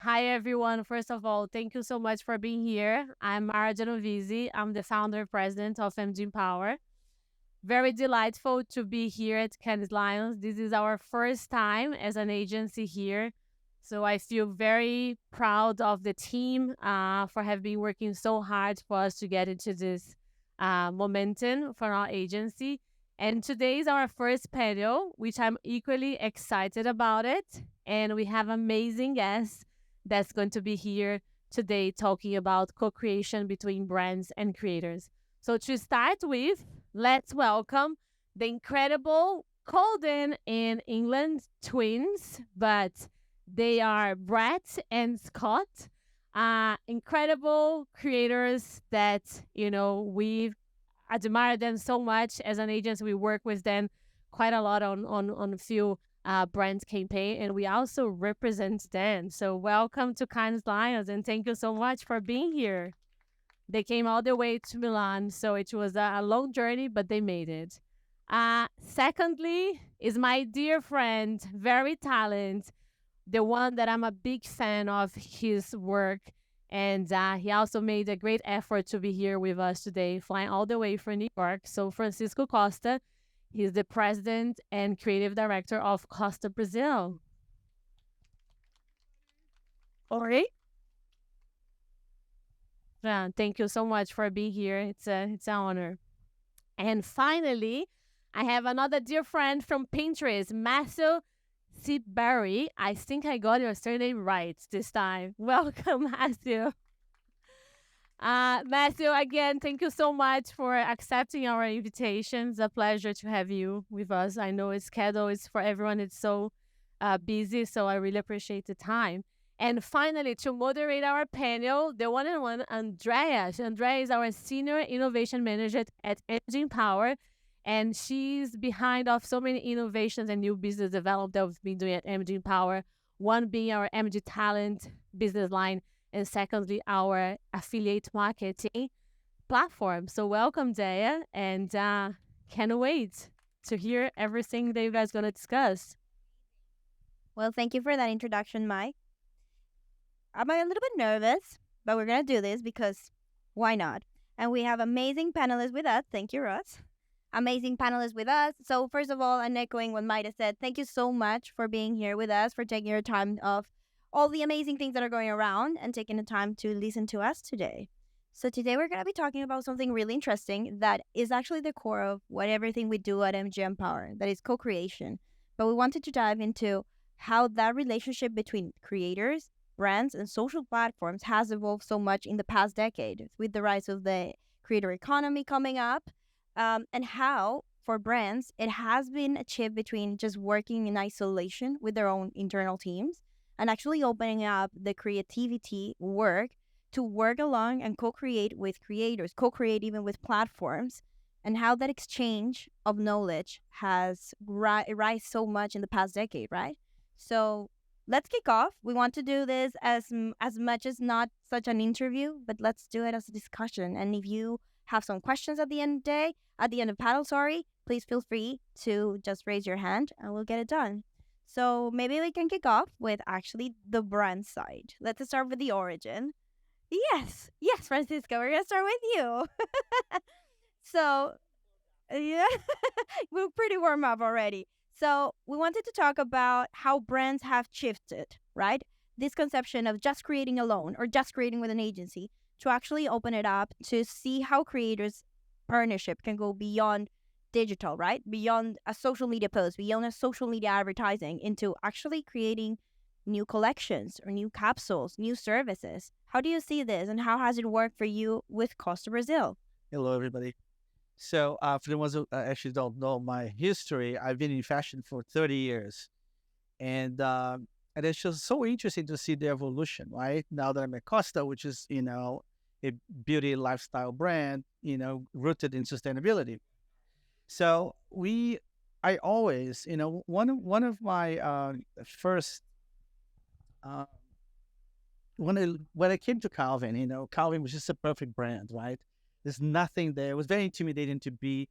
Hi, everyone. First of all, thank you so much for being here. I'm Mara Genovese. I'm the founder and president of MG Empower. Very delightful to be here at Cannes Lions. This is our first time as an agency here. So I feel very proud of the team for have been working so hard for us to get into this momentum for our agency. And today is our first panel, which I'm equally excited about it. And we have amazing guests that's going to be here today talking about co-creation between brands and creators. So to start with, let's welcome the incredible Colden and England twins, but they are Brett and Scott, incredible creators that, we admire them so much as an agency. We work with them quite a lot on a few brand campaign, and we also represent them. So welcome to Cannes Lions, and thank you so much for being here. They came all the way to Milan, so it was a long journey, but they made it. Secondly, is my dear friend, very talented, the one that I'm a big fan of his work. And he also made a great effort to be here with us today, flying all the way from New York. So, Francisco Costa, he's the president and creative director of Costa Brazil. Oi. Yeah, thank you so much for being here. It's an honor. And finally, I have another dear friend from Pinterest, Matthew Seabury. I think I got your surname right this time. Welcome, Matthew. Matthew, again, thank you so much for accepting our invitation. It's a pleasure to have you with us. I know it's schedule is for everyone. It's so busy, so I really appreciate the time. And finally, to moderate our panel, the one and one, Andrea. Andrea is our senior innovation manager at Engine Power, and she's behind of so many innovations and new business development that we've been doing at MG Power. One being our MG Talent business line, and secondly, our affiliate marketing platform. So welcome, Daya, and can't wait to hear everything that you guys gonna discuss. Well, thank you for that introduction, Mike. I'm a little bit nervous, but we're going to do this because why not? And we have amazing panelists with us. Thank you, Russ. Amazing panelists with us. So, first of all, and echoing what Maida said, thank you so much for being here with us, for taking your time of all the amazing things that are going around and taking the time to listen to us today. So, today we're going to be talking about something really interesting that is actually the core of what everything we do at MGM Power, that is co creation. But we wanted to dive into how that relationship between creators, brands, and social platforms has evolved so much in the past decade with the rise of the creator economy coming up, and how, for brands, it has been achieved between just working in isolation with their own internal teams and actually opening up the creativity work to work along and co create with creators, co create even with platforms, and how that exchange of knowledge has rise so much in the past decade, right? So let's kick off. We want to do this as much as not such an interview, but let's do it as a discussion. And if you have some questions at the end of the day, at the end of paddle, sorry, please feel free to just raise your hand and we'll get it done. So maybe we can kick off with actually the brand side. Let's start with the origin. Yes, Francisco, we're gonna start with you. So yeah, we're pretty warm up already. So we wanted to talk about how brands have shifted, right? This conception of just creating alone or just creating with an agency to actually open it up to see how creators partnership can go beyond digital, right? Beyond a social media post, beyond a social media advertising into actually creating new collections or new capsules, new services. How do you see this and how has it worked for you with Costa Brazil? Hello, everybody. So, for the ones who actually don't know my history, I've been in fashion for 30 years, and and it's just so interesting to see the evolution. Right now that I'm at Costa, which is a beauty lifestyle brand, rooted in sustainability. So I always, one of my first uh, when I came to Calvin, Calvin was just a perfect brand, right? There's nothing there. It was very intimidating to be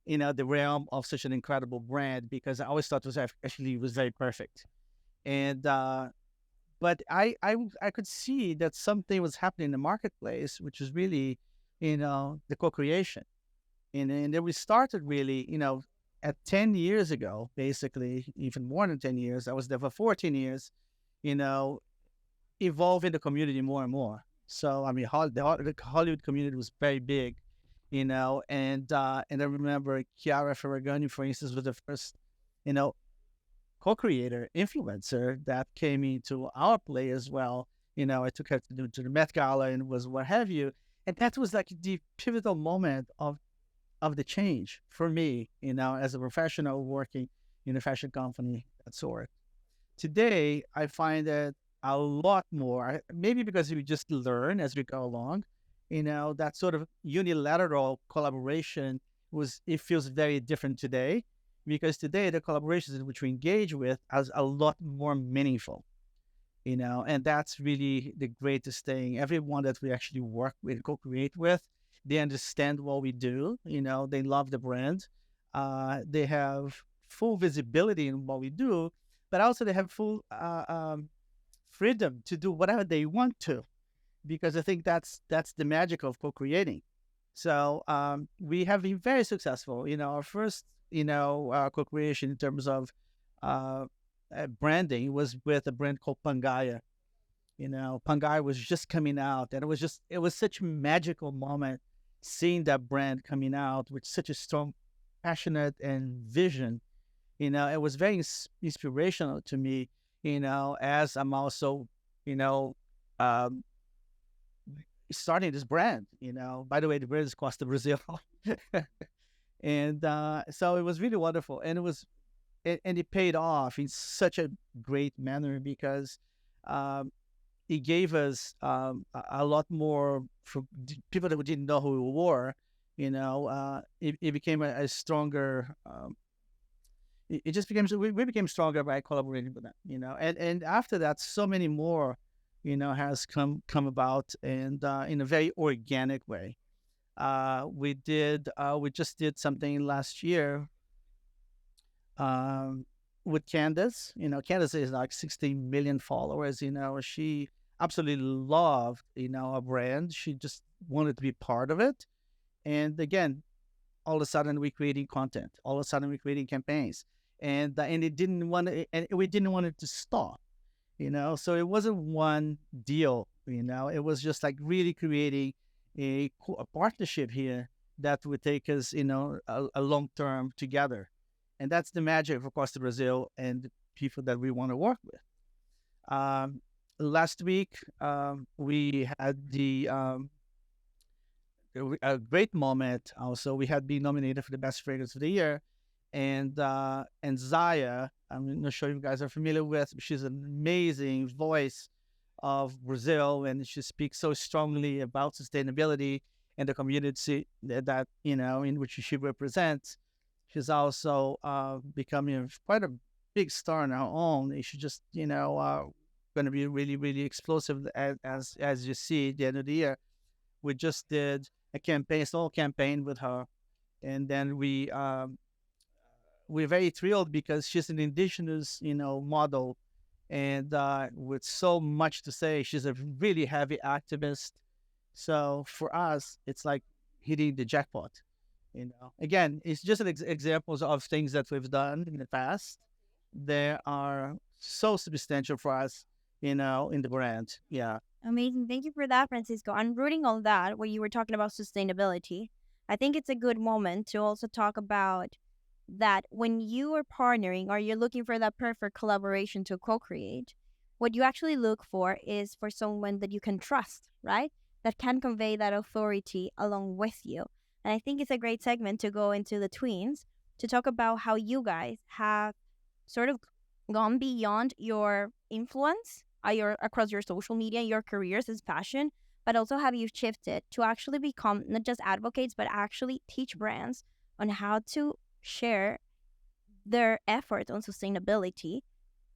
the realm of such an incredible brand because I always thought it was actually was very perfect. And But I could see that something was happening in the marketplace, which is really, the co-creation. And then we started really, at 10 years ago, basically, even more than 10 years. I was there for 14 years, you know, evolving the community more and more. So, I mean, the Hollywood community was very big, and I remember Chiara Ferragni, for instance, was the first, you know, co-creator, influencer that came into our play as well. I took her to the Met Gala and was what have you. And that was like the pivotal moment of the change for me, as a professional working in a fashion company, that sort. Today, I find that a lot more, maybe because we just learn as we go along, that sort of unilateral collaboration it feels very different today, because today the collaborations in which we engage with is a lot more meaningful, and that's really the greatest thing. Everyone that we actually work with, co-create with, they understand what we do, they love the brand, they have full visibility in what we do, but also they have full freedom to do whatever they want to, because I think that's the magic of co-creating. So we have been very successful. Our first, co-creation in terms of branding was with a brand called Pangaea. Pangaea was just coming out, and it was such a magical moment seeing that brand coming out with such a strong, passionate, and vision. It was very inspirational to me. As I'm also, um, starting this brand. By the way, the brand is Costa Brazil, and so it was really wonderful, and it paid off in such a great manner, because it gave us a lot more for people that didn't know who we were. It became a stronger. It just became we became stronger by collaborating with them. And after that, so many more, has come about, and in a very organic way. We just did something last year with Candace. Candace is like 16 million followers. She absolutely loved, our brand. She just wanted to be part of it. And again, all of a sudden we're creating content. All of a sudden we're creating campaigns, and and we didn't want it to stop. So it wasn't one deal. It was just like really creating a partnership here that would take us, a long term together. And that's the magic of Costa Brazil and the people that we want to work with. Last week, we had a great moment. Also, we had been nominated for the best fragrance of the year, and Zaya, I'm not sure if you guys are familiar with. She's an amazing voice of Brazil, and she speaks so strongly about sustainability and the community that in which she represents. She's also becoming quite a big star on her own. She's just going to be really, really explosive, as you see at the end of the year. We just did a small campaign with her, and then we're very thrilled because she's an indigenous, model, and with so much to say. She's a really heavy activist. So for us, it's like hitting the jackpot. Again, it's just examples of things that we've done in the past. They are so substantial for us, in the brand. Yeah. Amazing. Thank you for that, Francisco. I'm rooting on that, where you were talking about sustainability. I think it's a good moment to also talk about that when you are partnering or you're looking for that perfect collaboration to co-create, what you actually look for is for someone that you can trust, right? That can convey that authority along with you. And I think it's a great segment to go into the tweens to talk about how you guys have sort of gone beyond your influence across your social media, your careers as fashion, but also have you shifted to actually become not just advocates, but actually teach brands on how to share their efforts on sustainability,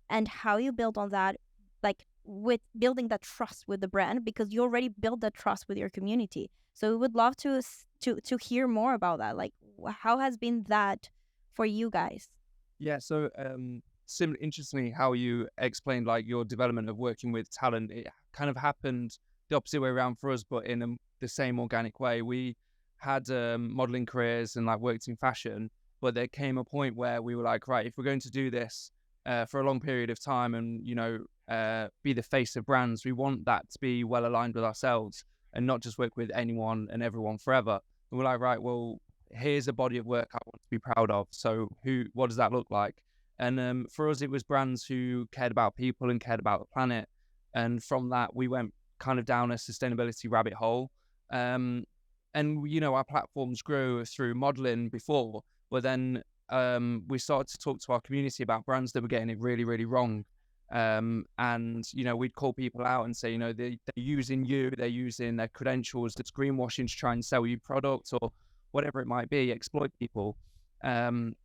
and how you build on that, like with building that trust with the brand, because you already built that trust with your community. So we would love to hear more about that. Like, how has been that for you guys? Yeah, so interestingly, how you explained like your development of working with talent, it kind of happened the opposite way around for us, but in the same organic way. We had modeling careers and like worked in fashion, but there came a point where we were like, right, if we're going to do this for a long period of time and, be the face of brands, we want that to be well aligned with ourselves and not just work with anyone and everyone forever. And we're like, right, well, here's a body of work I want to be proud of. So what does that look like? And for us, it was brands who cared about people and cared about the planet. And from that, we went kind of down a sustainability rabbit hole. And, our platforms grew through modeling before, but then we started to talk to our community about brands that were getting it really, really wrong. And we'd call people out and say, they're using they're using their credentials as greenwashing to try and sell you products or whatever it might be, exploit people. And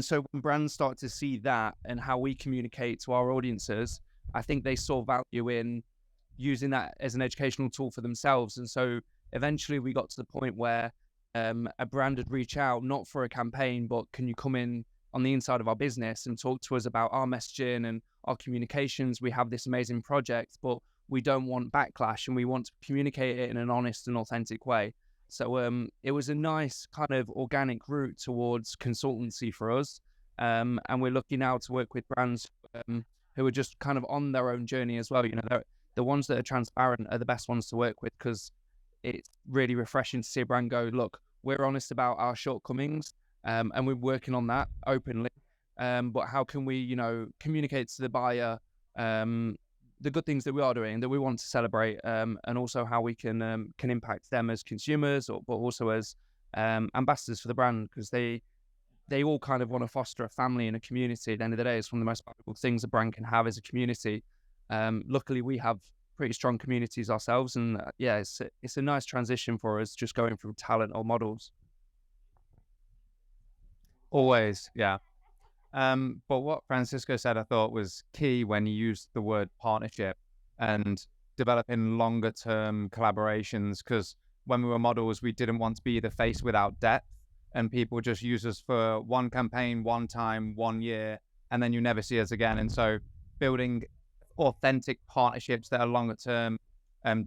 so when brands start to see that and how we communicate to our audiences, I think they saw value in using that as an educational tool for themselves. And so eventually we got to the point where a brand would reach out, not for a campaign, but can you come in on the inside of our business and talk to us about our messaging and our communications? We have this amazing project, but we don't want backlash and we want to communicate it in an honest and authentic way. So it was a nice kind of organic route towards consultancy for us. And we're lucky now to work with brands who are just kind of on their own journey as well. The ones that are transparent are the best ones to work with, because it's really refreshing to see a brand go, look, we're honest about our shortcomings and we're working on that openly. But how can we, communicate to the buyer the good things that we are doing, that we want to celebrate, and also how we can impact them as consumers, but also as ambassadors for the brand, because they all kind of want to foster a family and a community. At the end of the day, it's one of the most valuable things a brand can have, is a community. Luckily, we have pretty strong communities ourselves, and it's a nice transition for us, just going from talent or models. Always, yeah. But what Francisco said, I thought was key when he used the word partnership and developing longer term collaborations, because when we were models, we didn't want to be the face without depth, and people just use us for one campaign, one time, 1 year, and then you never see us again. And so building authentic partnerships that are longer term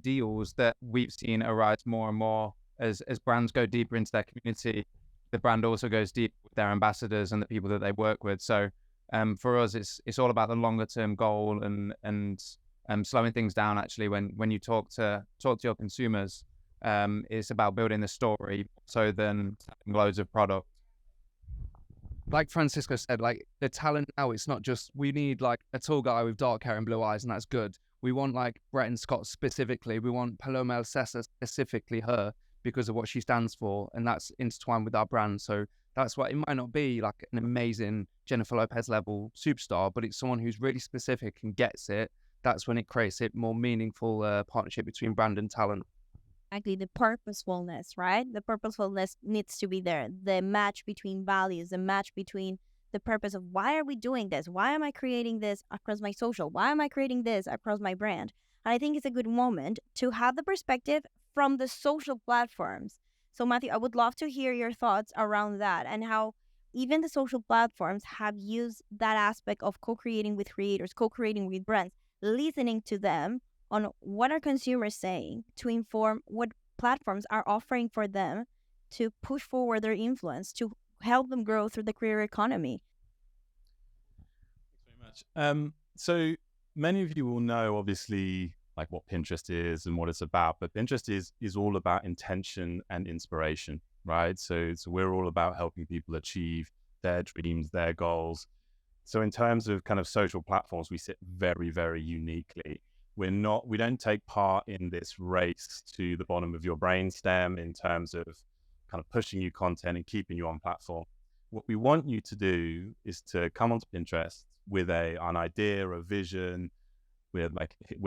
deals that we've seen arise more and more as brands go deeper into their community. The brand also goes deep with their ambassadors and the people that they work with. So for us, it's all about the longer term goal and slowing things down. Actually, when you talk to your consumers, it's about building the story, so then loads of product. Like Francisco said, like the talent now, it's not just we need like a tall guy with dark hair and blue eyes, and that's good. We want like Bretton Scott specifically. We want Paloma Elsesser specifically, her, because of what she stands for, and that's intertwined with our brand. So that's why it might not be like an amazing Jennifer Lopez level superstar, but it's someone who's really specific and gets it. That's when it creates a more meaningful partnership between brand and talent. Exactly, the purposefulness, right? The purposefulness needs to be there. The match between values, the match between the purpose of why are we doing this? Why am I creating this across my social? Why am I creating this across my brand? And I think it's a good moment to have the perspective from the social platforms. So Matthew, I would love to hear your thoughts around that and how even the social platforms have used that aspect of co-creating with creators, co-creating with brands, listening to them on what are consumers saying to inform what platforms are offering for them to push forward their influence, to help them grow through the creator economy. Thanks very much. So many of you will know, obviously, like what Pinterest is and what it's about, but Pinterest is all about intention and inspiration, right? So we're all about helping people achieve their dreams, their goals. So in terms of kind of social platforms, we sit very, very uniquely. We don't take part in this race to the bottom of your brainstem in terms of kind of pushing you content and keeping you on platform. What we want you to do is to come onto Pinterest with an idea, a vision. We're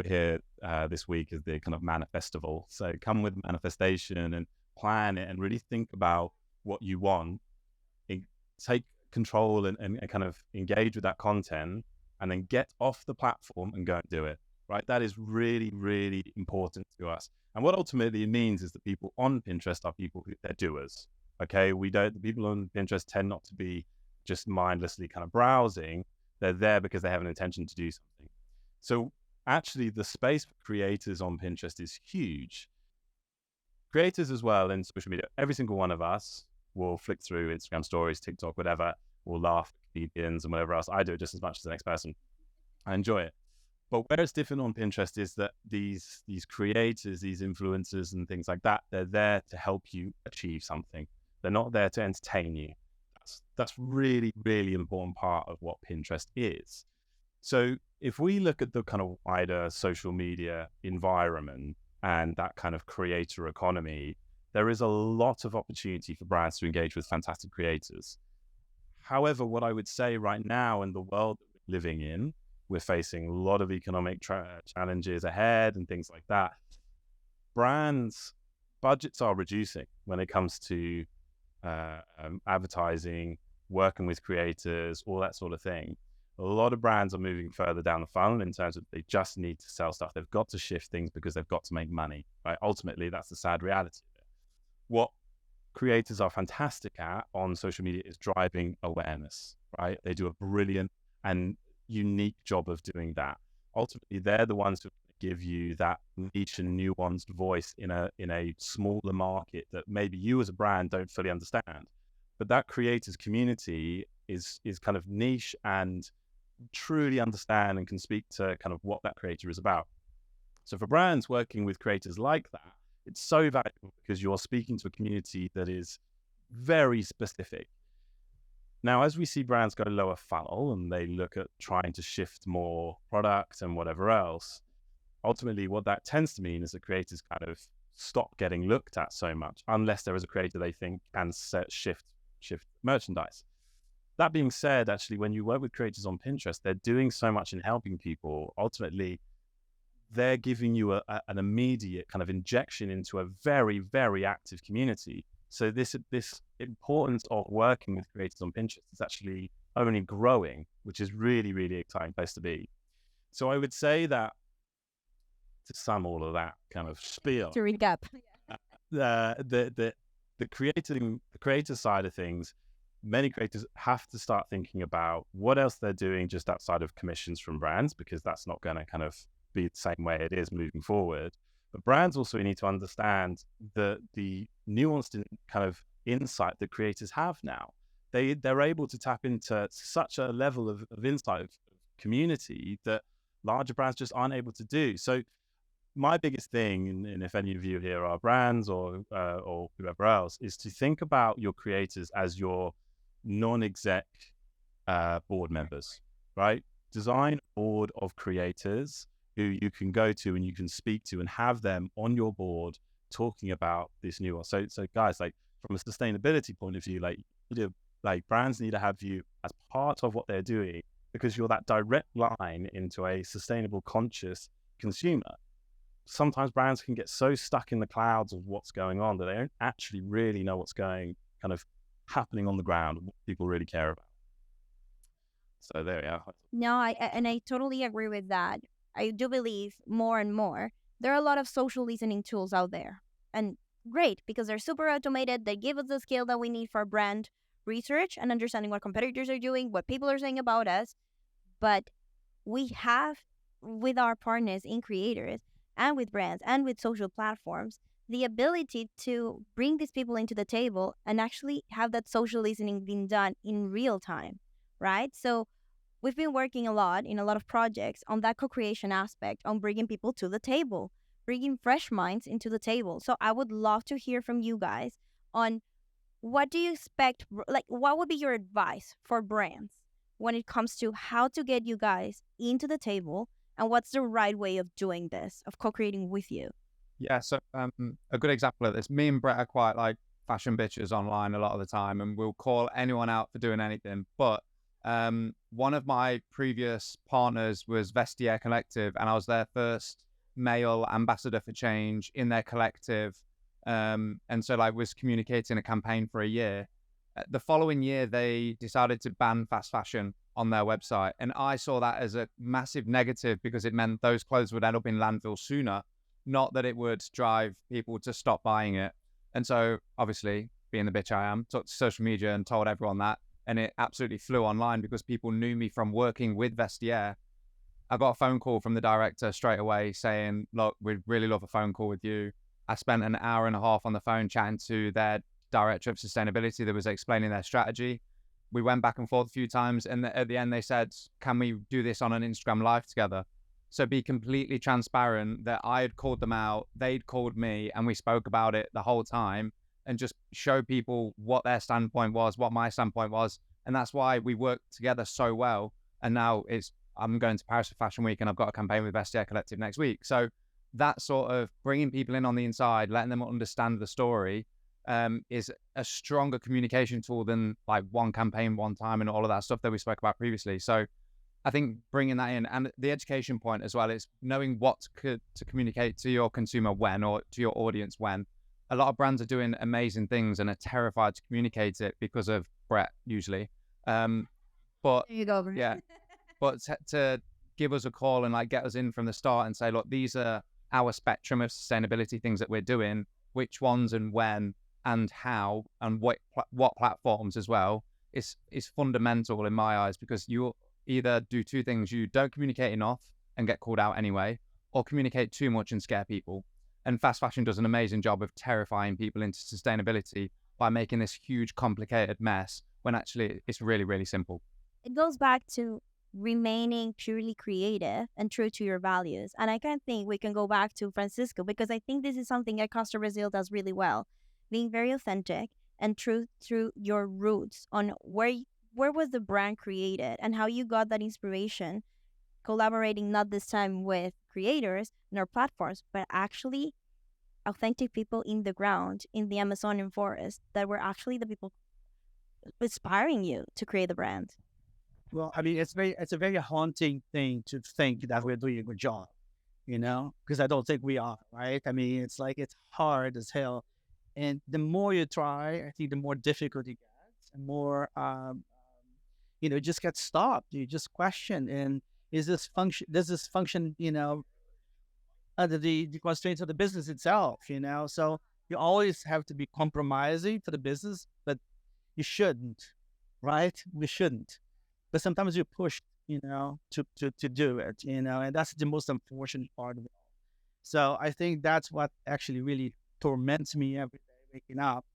here this week as the kind of manifestival. So come with manifestation and plan it and really think about what you want. Take control and kind of engage with that content, and then get off the platform and go and do it. Right? That is really, really important to us. And what ultimately it means is that people on Pinterest are people they're doers. Okay. The people on Pinterest tend not to be just mindlessly kind of browsing. They're there because they have an intention to do something. So actually, the space for creators on Pinterest is huge. Creators as well in social media, every single one of us will flick through Instagram stories, TikTok, whatever, will laugh at comedians and whatever else. I do it just as much as the next person. I enjoy it. But where it's different on Pinterest is that these creators, these influencers and things like that, they're there to help you achieve something. They're not there to entertain you. That's really, really important part of what Pinterest is. So if we look at the kind of wider social media environment and that kind of creator economy, there is a lot of opportunity for brands to engage with fantastic creators. However, what I would say right now in the world that we're living in, we're facing a lot of economic challenges ahead and things like that. Brands' budgets are reducing when it comes to advertising, working with creators, all that sort of thing. A lot of brands are moving further down the funnel in terms of they just need to sell stuff. They've got to shift things because they've got to make money, right? Ultimately, that's the sad reality of it. What creators are fantastic at on social media is driving awareness, right? They do a brilliant and unique job of doing that. Ultimately, they're the ones who give you that niche and nuanced voice in a smaller market that maybe you as a brand don't fully understand. But that creators community is kind of niche and truly understand and can speak to kind of what that creator is about. So for brands working with creators like that, it's so valuable because you're speaking to a community that is very specific. Now, as we see brands go lower funnel and they look at trying to shift more product and whatever else, ultimately what that tends to mean is that creators kind of stop getting looked at so much unless there is a creator they think can shift merchandise. That being said, actually, when you work with creators on Pinterest, they're doing so much in helping people. Ultimately, they're giving you an immediate kind of injection into a very, very active community. So this importance of working with creators on Pinterest is actually only growing, which is really, really exciting place to be. So I would say that to sum all of that kind of spiel, To recap, the creator side of things, many creators have to start thinking about what else they're doing just outside of commissions from brands, because that's not going to kind of be the same way it is moving forward. But brands also need to understand the nuanced kind of insight that creators have now. They're able to tap into such a level of insight of community that larger brands just aren't able to do. So my biggest thing, and if any of you here are brands or whoever else, is to think about your creators as your non-exec board members, right? Design a board of creators who you can go to and you can speak to and have them on your board talking about this nuance. So guys, like from a sustainability point of view, like brands need to have you as part of what they're doing because you're that direct line into a sustainable, conscious consumer. Sometimes brands can get so stuck in the clouds of what's going on that they don't actually really know what's happening on the ground, what people really care about. So there we are. No, I totally agree with that. I do believe more and more there are a lot of social listening tools out there, and great because they're super automated. They give us the skill that we need for brand research and understanding what competitors are doing, what people are saying about us. But we have, with our partners in creators and with brands and with social platforms, the ability to bring these people into the table and actually have that social listening being done in real time, right? So we've been working a lot in a lot of projects on that co-creation aspect, on bringing people to the table, bringing fresh minds into the table. So I would love to hear from you guys on what do you expect, like what would be your advice for brands when it comes to how to get you guys into the table and what's the right way of doing this, of co-creating with you? Yeah, so a good example of this, me and Brett are quite like fashion bitches online a lot of the time, and we'll call anyone out for doing anything. But one of my previous partners was Vestiaire Collective, and I was their first male ambassador for change in their collective. And so like was communicating a campaign for a year. The following year, they decided to ban fast fashion on their website. And I saw that as a massive negative because it meant those clothes would end up in landfill sooner, not that it would drive people to stop buying it. And so obviously, being the bitch I am, took to social media and told everyone that. and it absolutely flew online because people knew me from working with Vestiaire. I got a phone call from the director straight away saying, look, we'd really love a phone call with you. I spent an hour and a half on the phone chatting to their director of sustainability that was explaining their strategy. We went back and forth a few times, and at the end they said, can we do this on an Instagram live together? So be completely transparent that I had called them out, they'd called me, and we spoke about it the whole time, and just show people what their standpoint was, what my standpoint was. And that's why we worked together so well. And now I'm going to Paris for Fashion Week, and I've got a campaign with Vestiaire Collective next week. So that sort of bringing people in on the inside, letting them understand the story, is a stronger communication tool than like one campaign, one time, and all of that stuff that we spoke about previously. So I think bringing that in, and the education point as well, is knowing what to communicate to your consumer when, or to your audience when. A lot of brands are doing amazing things and are terrified to communicate it because of Brett, usually. But There you go, Brett. yeah, but to give us a call and like get us in from the start and say, look, these are our spectrum of sustainability things that we're doing, which ones and when and how and what platforms as well, is fundamental in my eyes, because you either do two things: you don't communicate enough and get called out anyway, or communicate too much and scare people. And fast fashion does an amazing job of terrifying people into sustainability by making this huge, complicated mess when actually it's really, really simple. It goes back to remaining purely creative and true to your values. And I can think we can go back to Francisco, because I think this is something that Costa Brazil does really well, being very authentic and true to your roots on where was the brand created and how you got that inspiration, collaborating not this time with creators nor platforms, but actually authentic people in the ground in the Amazonian forest that were actually the people inspiring you to create the brand. Well, I mean, it's a very haunting thing to think that we're doing a good job, because I don't think we are, right? I mean, it's like, it's hard as hell. And the more you try, I think the more difficult it gets, and more, it just gets stopped. You just question, and does this function, under the constraints of the business itself, So you always have to be compromising for the business, but you shouldn't, right? We shouldn't. But sometimes you're pushed, to do it, and that's the most unfortunate part of it all. So I think that's what actually really torments me every day waking up.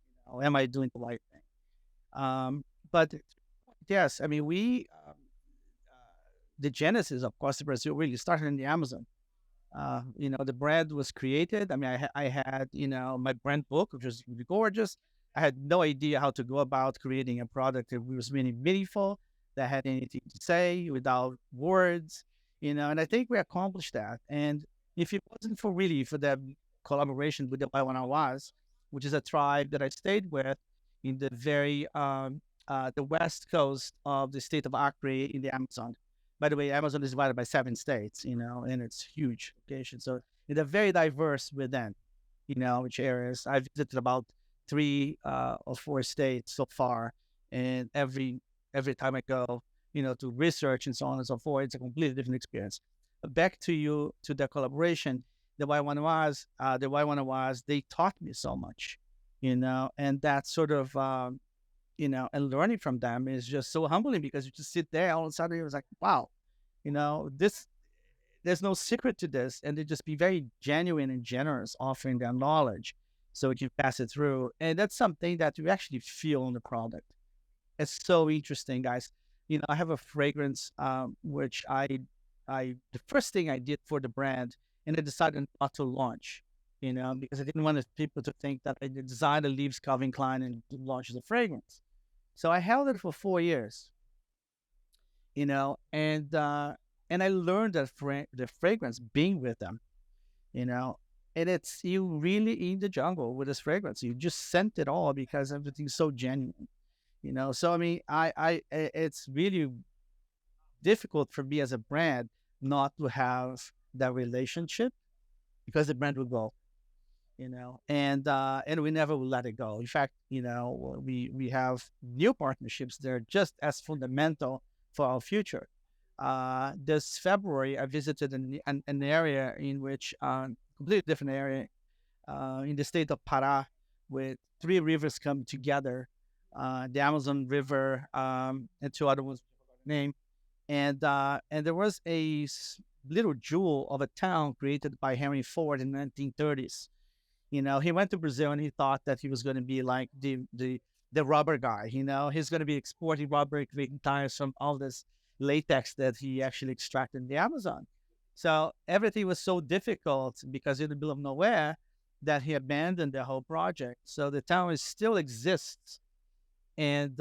Am I doing the right thing? But yes, I mean, the genesis of Costa Brazil really started in the Amazon. The brand was created. I mean, I had, my brand book, which was really gorgeous. I had no idea how to go about creating a product that was really meaningful, that had anything to say without words, and I think we accomplished that. And if it wasn't for the collaboration with the Waiwanawas, which is a tribe that I stayed with in the very, the west coast of the state of Acre in the Amazon. By the way, Amazon is divided by 7 states, and it's huge location. So it's a very diverse within, which areas. I've visited about 3 or 4 states so far, and every time I go, to research and so on and so forth, it's a completely different experience. But back to the collaboration, the Waiwanawas, they taught me so much, and that sort of, and learning from them is just so humbling, because you just sit there, all of a sudden it was like, wow, there's no secret to this, and they just be very genuine and generous, offering their knowledge so we can pass it through. And that's something that you actually feel on the product. It's so interesting, guys. I have a fragrance, which the first thing I did for the brand, and I decided not to launch, because I didn't want people to think that I designed a leaves Calvin Klein and launched a fragrance. So I held it for 4 years, and I learned that the fragrance being with them, and it's, you really in the jungle with this fragrance. You just scent it all because everything's so genuine, So I mean, it's really difficult for me as a brand not to have that relationship, because the brand will go, and we never will let it go. In fact, we have new partnerships that are just as fundamental for our future. This February, I visited an area in which, completely different area, in the state of Pará, with 3 rivers come together, the Amazon River, and two other ones, name. And there was a little jewel of a town created by Henry Ford in the 1930s. He went to Brazil and he thought that he was going to be like the rubber guy. He's going to be exporting rubber, creating tires from all this latex that he actually extracted in the Amazon. So everything was so difficult because in the middle of nowhere that he abandoned the whole project. So the town still exists, and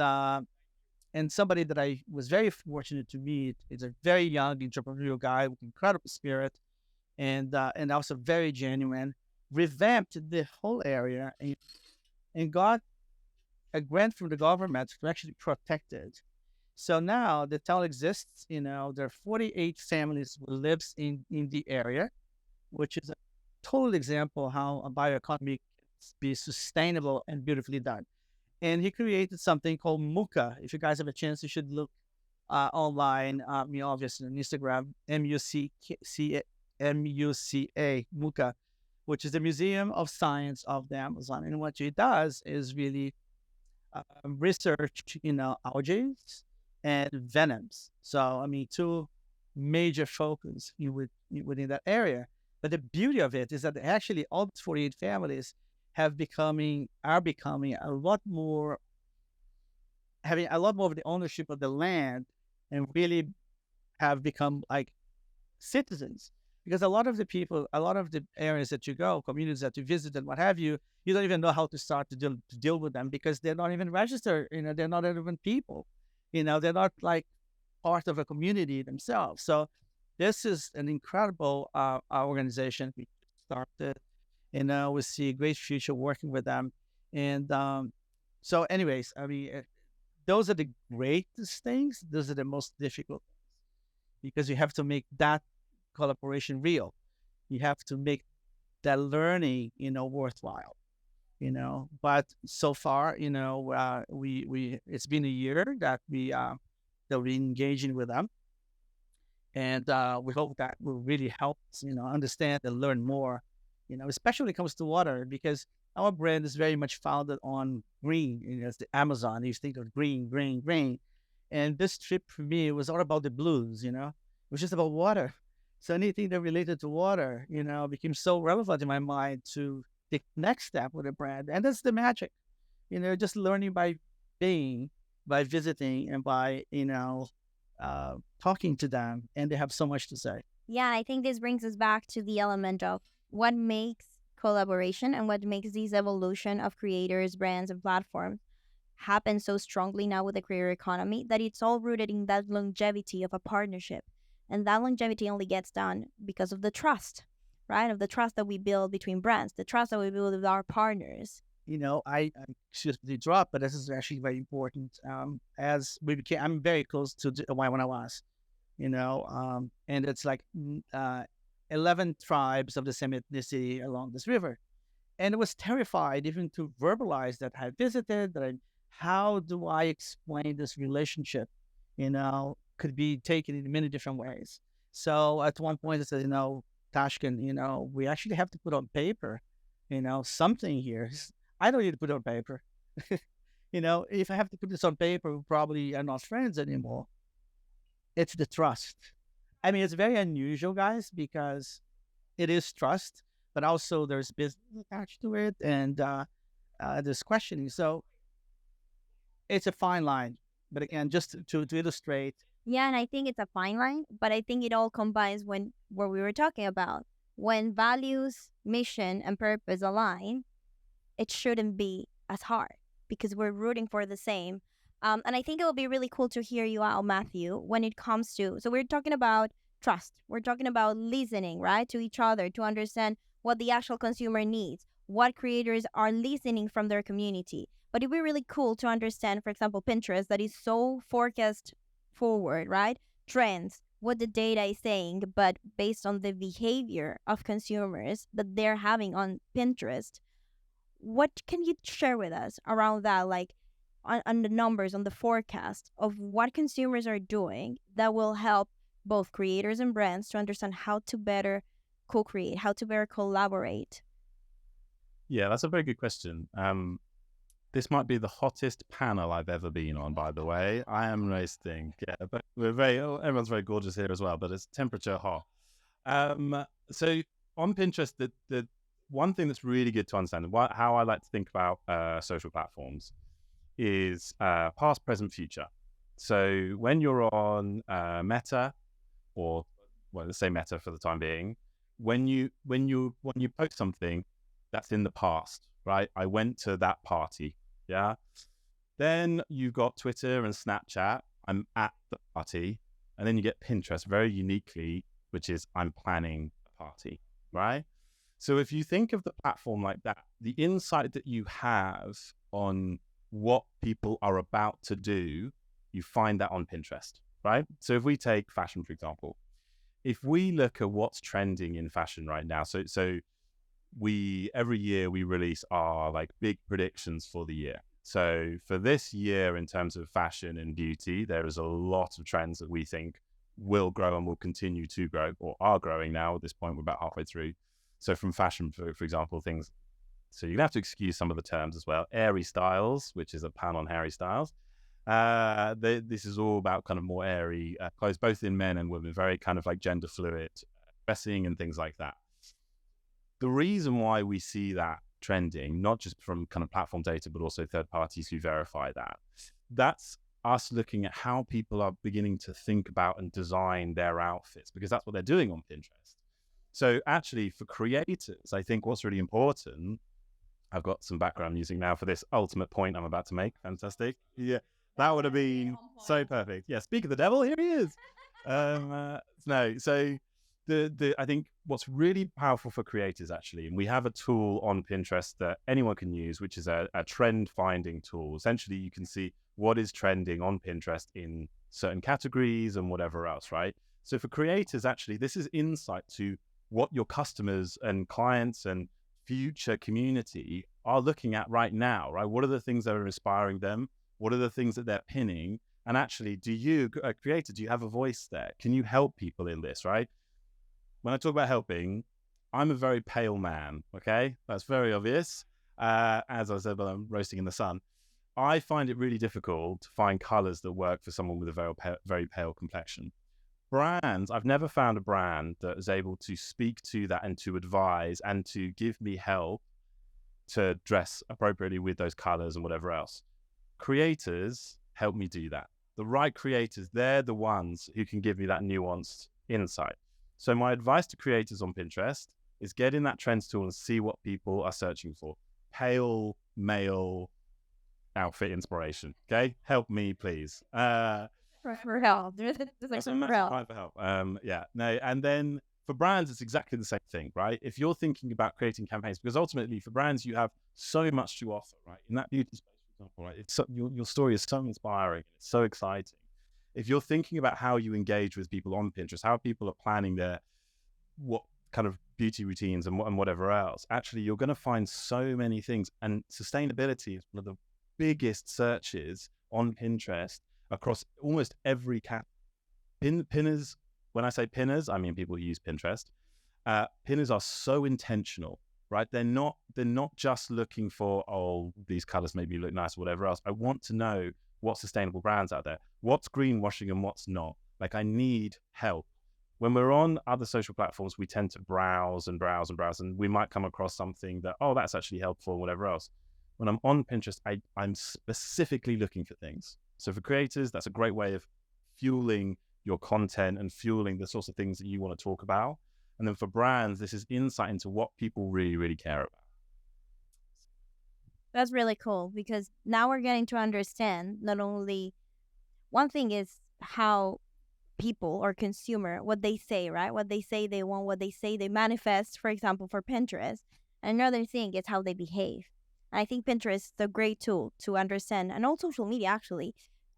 somebody that I was very fortunate to meet is a very young entrepreneurial guy with incredible spirit, and also very genuine. Revamped the whole area and got a grant from the government to actually protect it. So now the town exists. There are 48 families who lives in the area, which is a total example of how a bioeconomy can be sustainable and beautifully done. And he created something called Muka. If you guys have a chance, you should look online. Obviously on Instagram, MUCA, Muka, which is the Museum of Science of the Amazon. And what he does is really research, algae and venoms. So, two major focus within that area. But the beauty of it is that actually all 48 families are becoming a lot more, having a lot more of the ownership of the land, and really have become like citizens. Because a lot of the areas that you go, communities that you visit and what have you, you don't even know how to start to deal with them because they're not even registered. They're not even people. They're not like part of a community themselves. So this is an incredible organization we started, and we see a great future working with them. And so anyways, those are the greatest things. Those are the most difficult things because you have to make that collaboration real. You have to make that learning, worthwhile. But so far, we it's been a year that we're engaging with them, and we hope that will really help us, understand and learn more. Especially when it comes to water, because our brand is very much founded on green. It's the Amazon. You think of green, green, green, and this trip for me was all about the blues. It was just about water. So anything that related to water, became so relevant in my mind to the next step with a brand. And that's the magic, just learning by being, by visiting, and by, talking to them. And they have so much to say. Yeah, I think this brings us back to the element of what makes collaboration and what makes this evolution of creators, brands, and platforms happen so strongly now with the creator economy, that it's all rooted in that longevity of a partnership. And that longevity only gets done because of the trust, right? Of the trust that we build between brands, the trust that we build with our partners. I excuse the drop, but this is actually very important. As we became, I'm very close to Waimanawas, and it's like 11 tribes of the same ethnicity along this river. And I was terrified even to verbalize that I visited, how do I explain this relationship, could be taken in many different ways. So at one point I said, Tashkent, we actually have to put on paper, something here. I don't need to put on paper. If I have to put this on paper, we probably are not friends anymore. It's the trust. It's very unusual, guys, because it is trust, but also there's business attached to it, and there's questioning. So it's a fine line. But again, just to illustrate. Yeah, and I think it's a fine line, but I think it all combines when what we were talking about. When values, mission, and purpose align, it shouldn't be as hard because we're rooting for the same. And I think it will be really cool to hear you out, Matthew, when it comes to, so we're talking about trust. We're talking about listening, right, to each other to understand what the actual consumer needs, what creators are listening from their community. But it'd be really cool to understand, for example, Pinterest, that is so forecast forward, right? Trends, what the data is saying, but based on the behavior of consumers that they're having on Pinterest. What can you share with us around that, like on the numbers, on the forecast of what consumers are doing that will help both creators and brands to understand how to better co-create, how to better collaborate? Yeah, that's a very good question. This might be the hottest panel I've ever been on, by the way. I am roasting. Yeah, but everyone's very gorgeous here as well, but it's temperature hot. So on Pinterest, the one thing that's really good to understand, how I like to think about social platforms is past, present, future. So when you're on Meta, or well, let's say Meta for the time being, when you post something, that's in the past, right? I went to that party, yeah. Then you've got Twitter and Snapchat. I'm at the party, and then you get Pinterest very uniquely, which is I'm planning a party, right? So if you think of the platform like that, the insight that you have on what people are about to do, you find that on Pinterest, right? So if we take fashion, for example, if we look at what's trending in fashion right now, so every year we release our like big predictions for the year. So for this year, in terms of fashion and beauty, there is a lot of trends that we think will grow and will continue to grow, or are growing now. At this point, we're about halfway through. So from fashion, for example, things, so you're gonna have to excuse some of the terms as well. Airy styles, which is a pun on Harry Styles. This is all about kind of more airy clothes, both in men and women, very kind of like gender fluid dressing and things like that. The reason why we see that trending, not just from kind of platform data, but also third parties who verify that, that's us looking at how people are beginning to think about and design their outfits, because that's what they're doing on Pinterest. So actually for creators, I think what's really important, I've got some background music now for this ultimate point I'm about to make. Fantastic. Yeah, that would have been so perfect. Yeah, speak of the devil, here he is. So I think what's really powerful for creators actually, and we have a tool on Pinterest that anyone can use, which is a trend finding tool. Essentially, you can see what is trending on Pinterest in certain categories and whatever else, right? So for creators, actually, this is insight to what your customers and clients and future community are looking at right now, right? What are the things that are inspiring them? What are the things that they're pinning? And actually, do you, a creator, do you have a voice there? Can you help people in this, right? When I talk about helping, I'm a very pale man, okay? That's very obvious. As I said, but I'm roasting in the sun. I find it really difficult to find colors that work for someone with a very pale complexion. Brands, I've never found a brand that is able to speak to that and to advise and to give me help to dress appropriately with those colors and whatever else. Creators help me do that. The right creators, they're the ones who can give me that nuanced insight. So my advice to creators on Pinterest is get in that trends tool and see what people are searching for. Pale male outfit inspiration. Okay, help me, please. For help. There's like For help. And then for brands, it's exactly the same thing, right? If you're thinking about creating campaigns, because ultimately for brands, you have so much to offer, right? In that beauty space, for example, right? It's your story is so inspiring, it's so exciting. If you're thinking about how you engage with people on Pinterest, how people are planning their what kind of beauty routines and whatever else, actually you're going to find so many things. And sustainability is one of the biggest searches on Pinterest across almost every pinners. When I say pinners, I mean people who use Pinterest. Pinners are so intentional, right? They're not just looking for, these colors make me look nice or whatever else. I want to know what sustainable brands out there, what's greenwashing and what's not. Like, I need help. When we're on other social platforms, we tend to browse, and we might come across something that, that's actually helpful and whatever else. When I'm on Pinterest, I'm specifically looking for things. So for creators, that's a great way of fueling your content and fueling the sorts of things that you want to talk about. And then for brands, this is insight into what people really, really care about. That's really cool, because now we're getting to understand not only one thing is how people or consumer, what they say, right? What they say they want, what they say they manifest, for example, for Pinterest. And another thing is how they behave. And I think Pinterest is a great tool to understand, and all social media actually,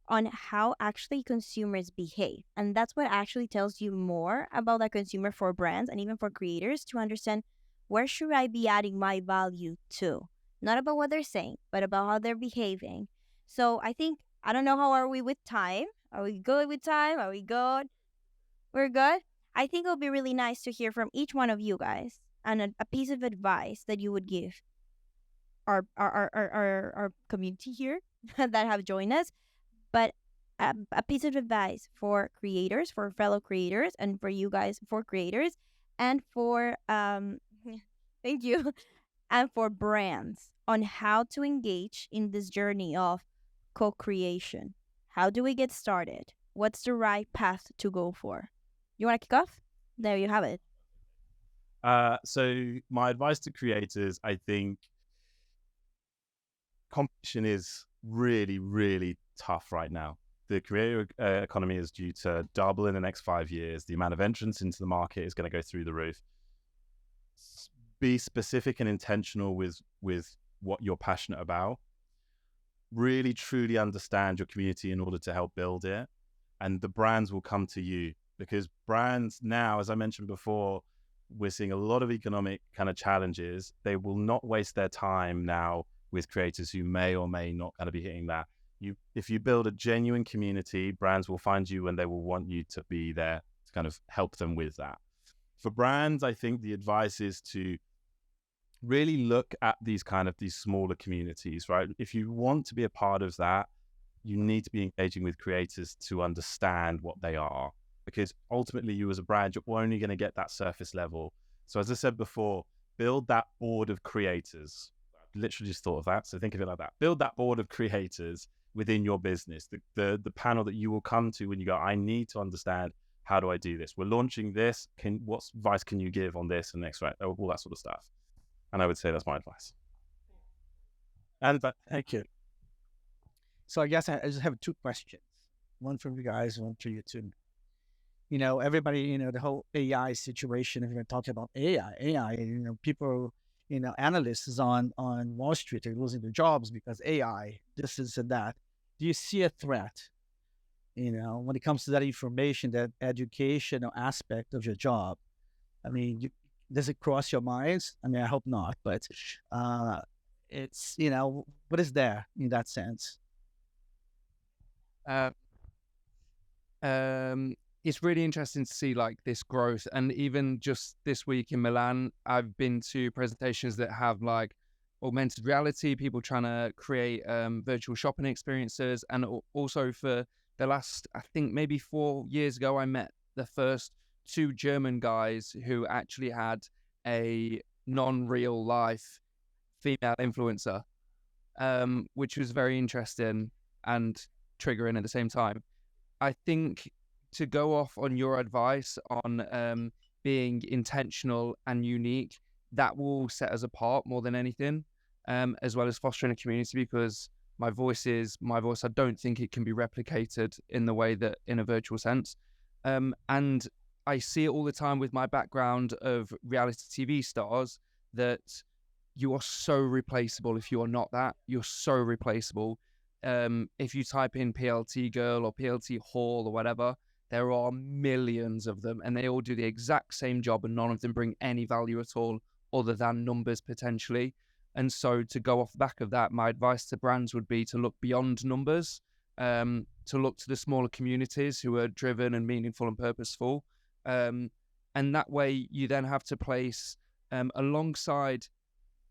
on how actually consumers behave. And that's what actually tells you more about that consumer for brands and even for creators to understand, where should I be adding my value to? Not about what they're saying, but about how they're behaving. So I think, I don't know, how are we with time? Are we good with time? Are we good? We're good? I think it would be really nice to hear from each one of you guys and a piece of advice that you would give. our community here that have joined us, but a piece of advice for creators, for fellow creators, and for you guys, for creators, and for thank you, and for brands on how to engage in this journey of co-creation. How do we get started? What's the right path to go for? You want to kick off? There you have it. So my advice to creators, I think competition is really, really tough right now. The creator economy is due to double in the next 5 years. The amount of entrants into the market is going to go through the roof. Be specific and intentional with what you're passionate about. Really, truly understand your community in order to help build it. And the brands will come to you, because brands now, as I mentioned before, we're seeing a lot of economic kind of challenges. They will not waste their time now with creators who may or may not kind of be hitting that. If you build a genuine community, brands will find you and they will want you to be there to kind of help them with that. For brands, I think the advice is to really look at these smaller communities, right? If you want to be a part of that, you need to be engaging with creators to understand what they are, because ultimately you as a brand, you're only going to get that surface level. So as I said before, build that board of creators. I literally just thought of that. So think of it like that. Build that board of creators within your business, the panel that you will come to when you go, I need to understand, how do I do this? We're launching this. What advice can you give on this and next, right? All that sort of stuff. And I would say that's my advice. Thank you. So I guess I just have 2 questions. One from you guys, one for you too. Everybody, the whole AI situation, everyone talking about AI, people, analysts on Wall Street are losing their jobs because AI, this and that. Do you see a threat, when it comes to that information, that educational aspect of your job? I mean, does it cross your minds? I mean, I hope not, but it's, what is there in that sense? It's really interesting to see like this growth, and even just this week in Milan, I've been to presentations that have like augmented reality, people trying to create virtual shopping experiences, and also for the last, I think maybe 4 years ago, I met the first 2 German guys who actually had a non-real life female influencer, which was very interesting and triggering at the same time. I think to go off on your advice on being intentional and unique, that will set us apart more than anything, as well as fostering a community, because my voice. I don't think it can be replicated in the way that in a virtual sense. And I see it all the time with my background of reality TV stars, that you are so replaceable if you are not that. You're so replaceable. If you type in PLT girl or PLT hall or whatever, there are millions of them and they all do the exact same job and none of them bring any value at all other than numbers potentially. And so to go off the back of that, my advice to brands would be to look beyond numbers, to look to the smaller communities who are driven and meaningful and purposeful. And that way you then have to place alongside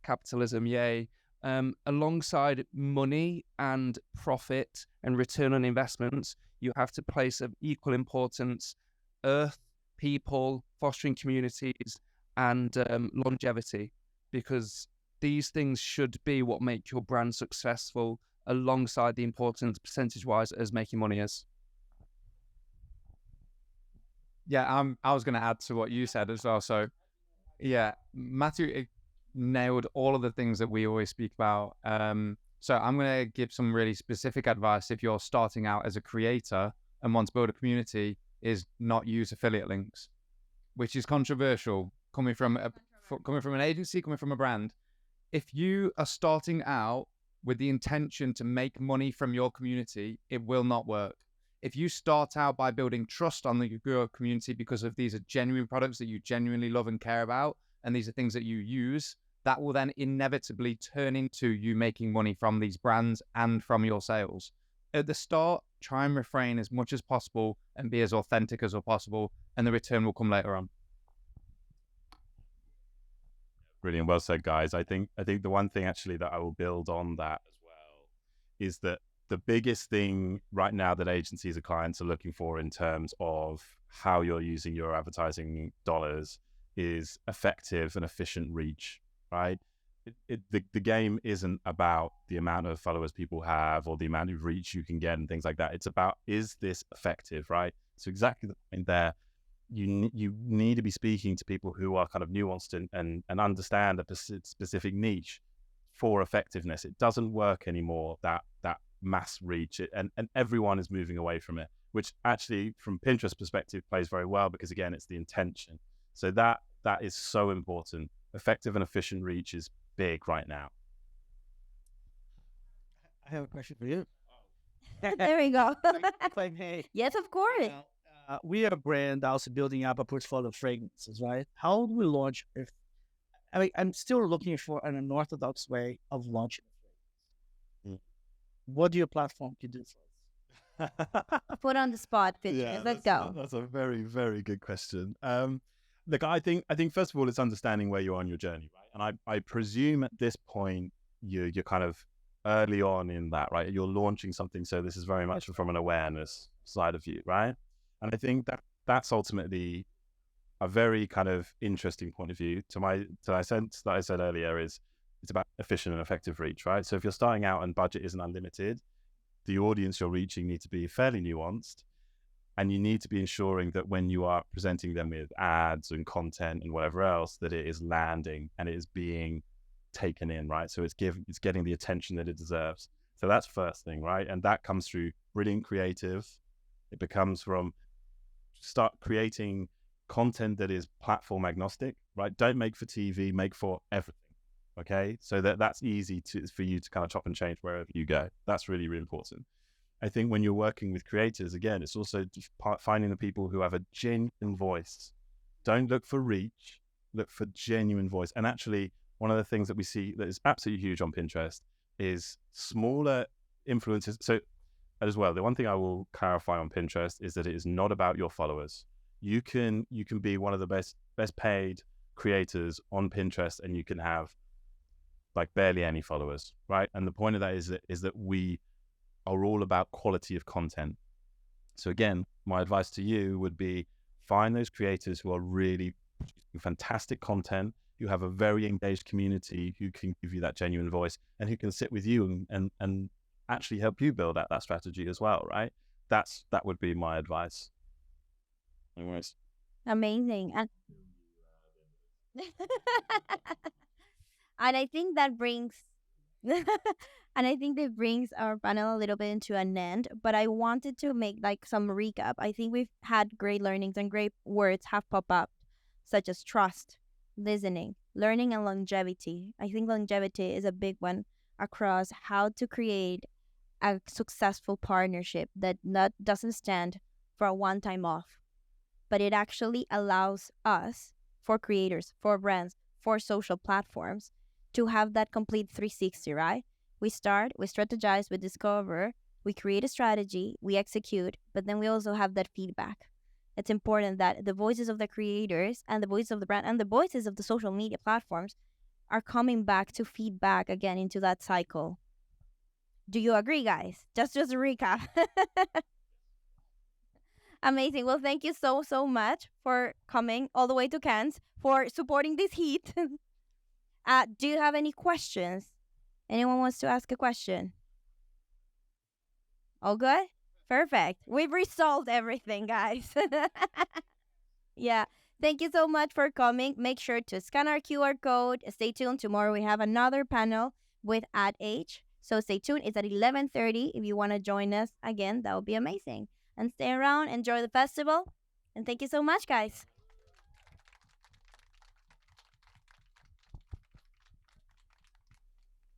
capitalism, alongside money and profit and return on investments, you have to place of equal importance earth, people, fostering communities, and longevity, because these things should be what make your brand successful alongside the importance percentage-wise as making money is. Yeah, I was going to add to what you said as well. So, yeah, Matthew nailed all of the things that we always speak about. So I'm going to give some really specific advice if you're starting out as a creator and want to build a community, is not use affiliate links, which is controversial coming from an agency, coming from a brand. If you are starting out with the intention to make money from your community, it will not work. If you start out by building trust on your community because of these are genuine products that you genuinely love and care about, and these are things that you use, that will then inevitably turn into you making money from these brands and from your sales. At the start, try and refrain as much as possible and be as authentic as possible, and the return will come later on. Brilliant. Well said, guys. I think the one thing actually that I will build on that as well is that the biggest thing right now that agencies and clients are looking for in terms of how you're using your advertising dollars is effective and efficient reach, right? The game isn't about the amount of followers people have or the amount of reach you can get and things like that. It's about, is this effective, right? So exactly the point there. You need to be speaking to people who are kind of nuanced and understand a specific niche for effectiveness. It doesn't work anymore, that mass reach, and everyone is moving away from it, which actually from Pinterest perspective plays very well, because again, it's the intention. So that is so important. Effective and efficient reach is big right now. I have a question for you. There we go. Claim, hey, Yes, of course. we are a brand also building up a portfolio of fragrances, right? How do we launch? I'm still looking for an unorthodox way of launching a fragrance. What do your platform can do for us? Put on the spot, Pinterest. Let's go. That's a very, very good question. Look, I think first of all, it's understanding where you are on your journey, right? And I presume at this point you're kind of early on in that, right? You're launching something, so this is very much from an awareness side of you, right? And I think that's ultimately a very kind of interesting point of view. To my sense that I said earlier is it's about efficient and effective reach, right? So if you're starting out and budget isn't unlimited, the audience you're reaching need to be fairly nuanced, and you need to be ensuring that when you are presenting them with ads and content and whatever else, that it is landing and it is being taken in, right? So it's getting the attention that it deserves. So that's first thing, right? And that comes through brilliant creative. It becomes from start creating content that is platform agnostic, right? Don't make for TV, make for everything. Okay, so that's easy for you to kind of chop and change wherever you go. That's really, really important. I think when you're working with creators, again, it's also finding the people who have a genuine voice. Don't look for reach, look for genuine voice. And actually, one of the things that we see that is absolutely huge on Pinterest is smaller influencers. So as well, the one thing I will clarify on Pinterest is that it is not about your followers. You can be one of the best paid creators on Pinterest, and you can have like barely any followers, right? And the point of that is that we are all about quality of content. So again, my advice to you would be find those creators who are really producing fantastic content, who have a very engaged community, who can give you that genuine voice, and who can sit with you and actually help you build out that strategy as well, right? That would be my advice. Anyways. Amazing. And I think that brings our panel a little bit into an end, but I wanted to make like some recap. I think we've had great learnings and great words have popped up, such as trust, listening, learning, and longevity. I think longevity is a big one across how to create a successful partnership that doesn't stand for a one-time off, but it actually allows us, for creators, for brands, for social platforms, to have that complete 360, right? We start, we strategize, we discover, we create a strategy, we execute, but then we also have that feedback. It's important that the voices of the creators and the voices of the brand and the voices of the social media platforms are coming back to feedback again into that cycle. Do you agree, guys? Just a recap. Amazing. Well, thank you so much for coming all the way to Cannes, for supporting this heat. Do you have any questions? Anyone wants to ask a question? All good? Perfect. We've resolved everything, guys. Yeah. Thank you so much for coming. Make sure to scan our QR code. Stay tuned. Tomorrow we have another panel with AdAge. So stay tuned. It's at 11:30. If you want to join us again, that would be amazing. And stay around. Enjoy the festival. And thank you so much, guys.